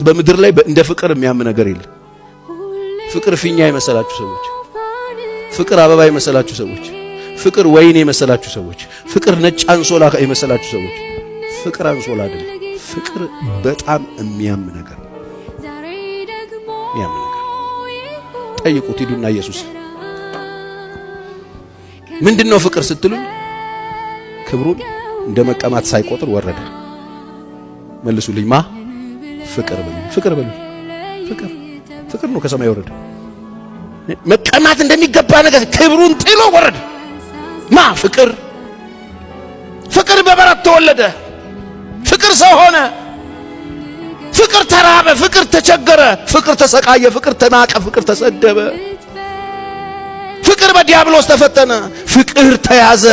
በምድር ላይ እንደ ፍቅር የሚያም ነገር የለም። ፍቅር ፊኛ የመሰላችሁ ሰዎች፣ ፍቅር አበባ የመሰላችሁ ሰዎች፣ ፍቅር ወይን የመሰላችሁ ሰዎች፣ ፍቅር ነጭ አንሶላ የመሰላችሁ ሰዎች፣ ፍቅር አንሶላ አይደለም። ፍቅር በጣም የሚያም ነገር የሚያም ነገር። ጠይቁት ሂዱና ኢየሱስ ምንድነው ፍቅር ስትሉኝ ክብሩን እንደ መቀማት ሳይቆጥር ወረደ። መልሱልኝ ማ ፍቅር በሉ፣ ፍቅር በሉ። ፍቅር ነው ከሰማይ ወረደ። መቀማት እንደሚገባ ነገር ክብሩን ጥሎ ወረደ። ማ ፍቅር በበረት ተወለደ። ፍቅር ሰው ሆነ። ፍቅር ተራበ፣ ፍቅር ተቸገረ፣ ፍቅር ተሰቃየ፣ ፍቅር ተናቀ፣ ፍቅር ተሰደበ። ፍቅር በዲያብሎስ ተፈተነ፣ ፍቅር ተያዘ፣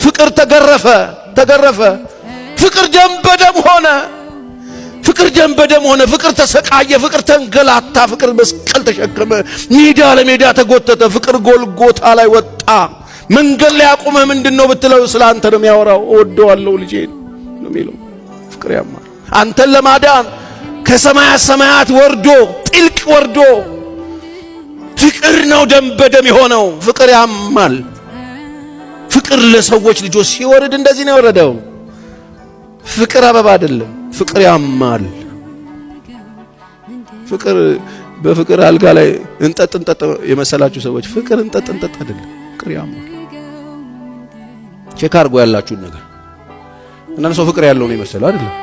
ፍቅር ተገረፈ፣ ፍቅር ደም በደም ሆነ፣ ፍቅር ተሰቃየ፣ ፍቅር ተንገላታ፣ ፍቅር መስቀል ተሸከመ፣ ሜዳ ለሜዳ ተጎተተ፣ ፍቅር ጎልጎታ ላይ ወጣ። መንገድ ላይ አቁመህ ምንድነው ብትለው ስላንተ ነው የሚያወራው። እወደዋለሁ ልጄን ነው የሚለው። ፍቅር ያማል። አንተን ለማዳን ከሰማያት ሰማያት ወርዶ ጥልቅ ወርዶ ፍቅር ነው ደም በደም የሆነው። ፍቅር ያማል። ፍቅር ለሰዎች ልጆች ሲወርድ እንደዚህ ነው የወረደው። ፍቅር አበባ አይደለም፣ ፍቅር ያማል። ፍቅር በፍቅር አልጋ ላይ እንጠጥ የመሰላችሁ ሰዎች ፍቅር እንጠጥ አይደለም፣ ፍቅር ያማል። ቼክ አድርጎ ያላችሁን ነገር አንዳንድ ሰው ፍቅር ያለው ነው የመሰለው አይደለም።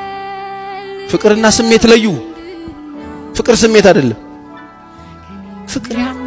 ፍቅርና ስሜት ለዩ። ፍቅር ስሜት አይደለም፣ ፍቅር ያማል።